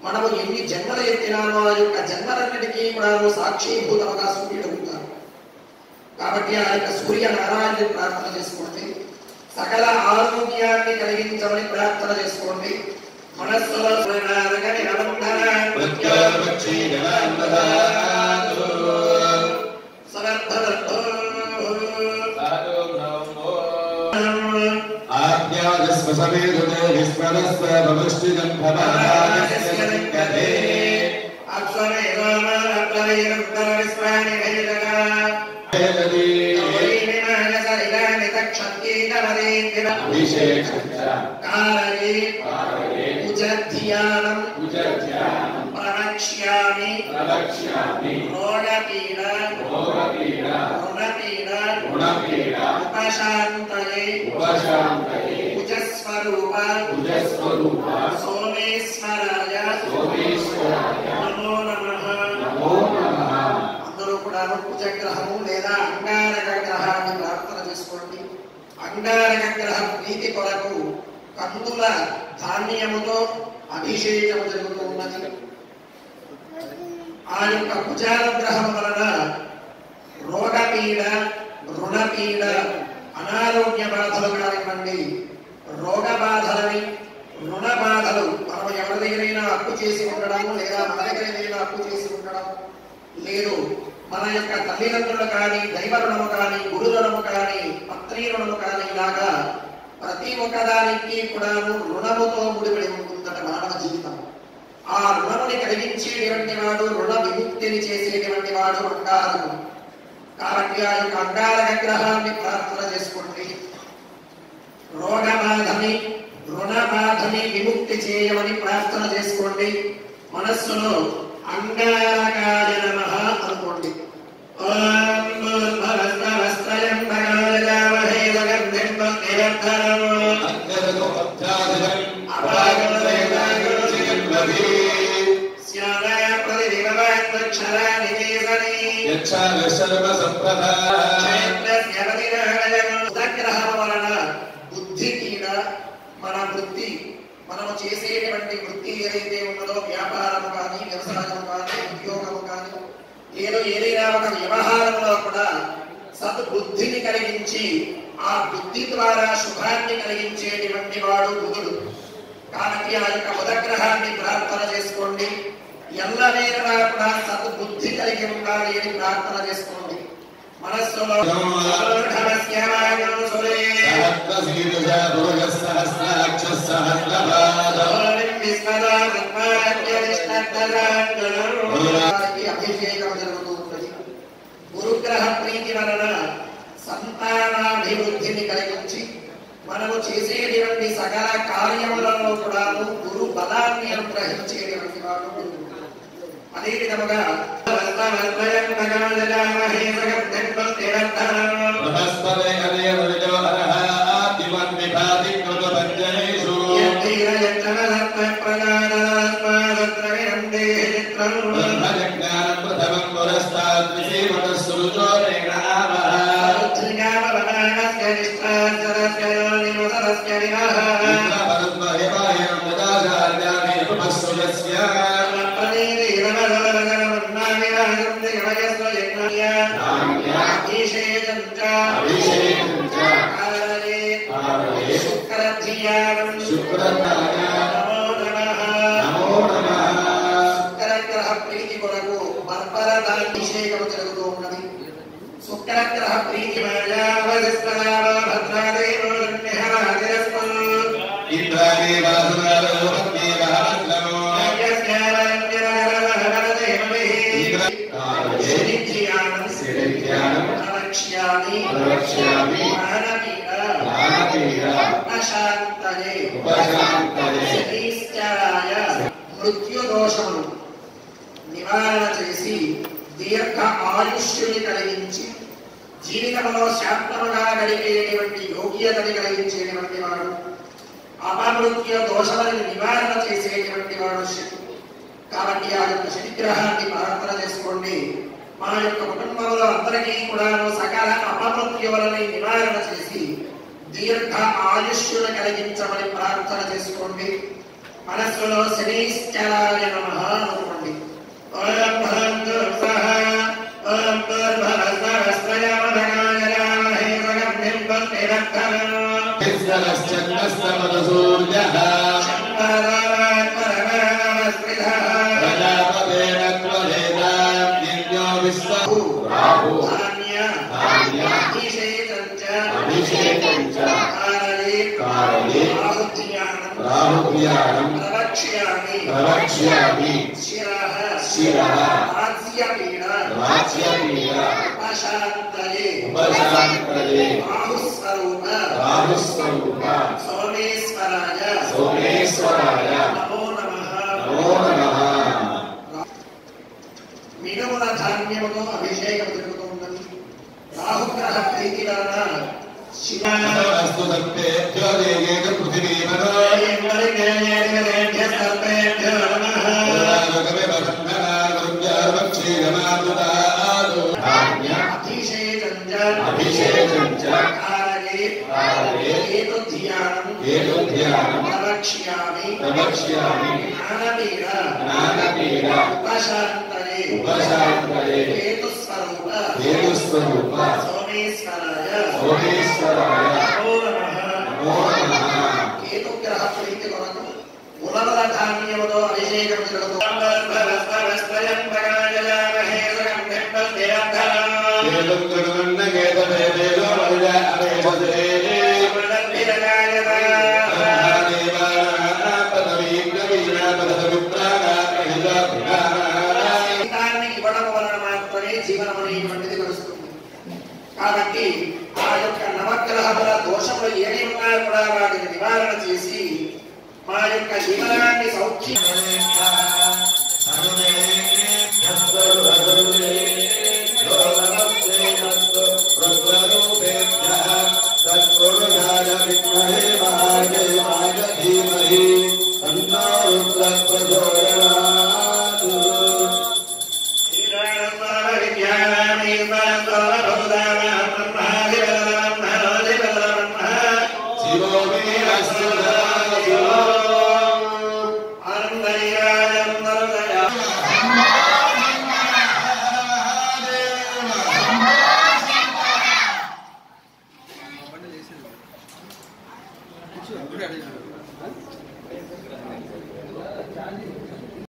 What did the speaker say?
మనము ఎన్ని జన్మలు ఎత్తినామో ఆ యొక్క జన్మలన్నిటికీ కూడా సాక్షీభూతముగా సూర్యుడు అవుతారు. కాబట్టి ఆ యొక్క సూర్య నారాయణుని ప్రార్థన చేసుకోండి. సకల ఆరోగ్యాన్ని కలిగించమని ప్రార్థన చేసుకోండి. మనస్సులో కుజగ్రహము లేదా అంగారక గ్రహాన్ని ప్రార్థన చేసుకోండి. అంగారక గ్రహ ప్రీతి కొరకు కందుల ధాన్యముతో అభిషేకము జరుగుతూ ఉన్నది. ఆ యొక్క కుజానుగ్రహం వలన రోగపీడ, రుణపీడ, అనారోగ్య బాధలు కానివ్వండి, రోగ బాధలని, రుణ బాధలు, మనం ఎవరి దగ్గరైనా అప్పు చేసి ఉండడము లేదా మన దగ్గర ఏదైనా అప్పు చేసి ఉండడం, లేదు మన యొక్క తల్లిదండ్రులు కానీ, దైవ రుణము కానీ, గురు రుణము కానీ, పత్రి రుణము కానీ, ఇలాగా ప్రతి ఒక్కదానికి కూడా రుణముతో ముడిపడి ఉంటుందట మానవ జీవితం. ఆ రుణముని కలిగించేటువంటి వాడు, రుణ విముక్తిని చేసేటువంటి వాడు అంగారకుడు. కాబట్టి ఆ యొక్క అంగారక గ్రహాన్ని ప్రార్థన చేసుకోండి. రోగబాధని, రుణ బాధని విముక్తి చేయమని ప్రార్థన చేసుకోండి. మనస్సులో అంగారకాయ నమః అనుకోండి. ఓం భూర్భువస్వస్త్రయం భగవజామహే సుగంధిం పుష్టివర్ధనం బుద్ధి పీడ, మన వృత్తి, మనము చేసేటువంటి వృత్తి ఏదైతే ఉన్నదో, వ్యాపారము కానీ, వ్యవసాయము కానీ, ఉద్యోగము కానీ, ఏదైనా ఒక వ్యవహారంలో కూడా సద్బుద్ధిని కలిగించి ఆ బుద్ధి ద్వారా శుభాన్ని కలిగించేటువంటి వాడు బుధుడు. కాబట్టి ఆ యొక్క బుధగ్రహాన్ని ప్రార్థన చేసుకోండి. ఎల్లవేళలా కూడా సద్బుద్ధి కలిగి ఉండాలి అని ప్రార్థన చేసుకోండి. మనస్సులో అభిషేకం జరుగుతూ ఉన్నది. గురుగ్రహ ప్రీతి వలన సంతానాభివృద్ధిని కలిగించి మనము చేసేటువంటి సకల కార్యములలో కూడా గురు బలాన్ని అనుగ్రహించేటువంటి వాడు గురువు. అదే విధముగా శుక్రగ్రహ ప్రీతి కొరకు అభిషేకం జరుగుతూ ఉన్నది. శుక్రగ్రహ ప్రీతి మృత్యుదోషమును నివారణ చేసి దీర్ఘ ఆయుష్యుని కలిగించి జీవితంలో శాంతముగా గడిపేటువంటి యోగ్యతని కలిగించేటువంటి వాడు, అపమృత్యు దోషములను నివారణ చేసేటువంటి వాడు శని. కాబట్టి ఆ యొక్క శనిగ్రహాన్ని ప్రార్థన చేసుకోండి. మన యొక్క కుటుంబంలో అందరికీ కూడా సకల అపమృత్యువులని నివారణ చేసి దీర్ఘ ఆయుష్యును కలిగించమని ప్రార్థన చేసుకోండి. మనస్సులో శనీశ్వరాయ నమః అనుకోండి. ఓం భూర్భువః ఓం భూర్భువస్వస్త్రయం భగవజామహే సుగంధిం పుష్టివర్ధనం సూర్యః शिवः राज्यपीड उपशान्तरे राहुस्वरूप सोमेश्वराय नमो नमः మినుముల ధాన్యముతో అభిషేకం జరుగుతున్నది. రాహుగ్రహ ప్రీతి వలన శివాస్తు సర్పేభ్యో దేవేక పృథివీమనో దేవేభ్య సర్పేభ్యో నమః లోకమే బంధనారుణ్యార్వక్షేయమాతుతాదు అభిషేకం చ కారగే ఏతుధ్యానం ప్రవక్ష్యామి జ్ఞానపీడ ఉపశాంతరే హేతుస్వరూప సోమేశ్వరాయ నమో నమః కేతుగ్రహ ప్రీతి కొరకు ఉలవల ధాన్యముతో అభిషేకం ఇవ్వడం వలన మాత్రమే జీవనం అనేటువంటిది గడుస్తుంది. కాబట్టి ఆ యొక్క నవగ్రహముల దోషములు ఏమి ఉన్నాయో కూడా వాటిని నివారణ చేసి మా యొక్క జీవనాన్ని సౌఖ్యం Sure.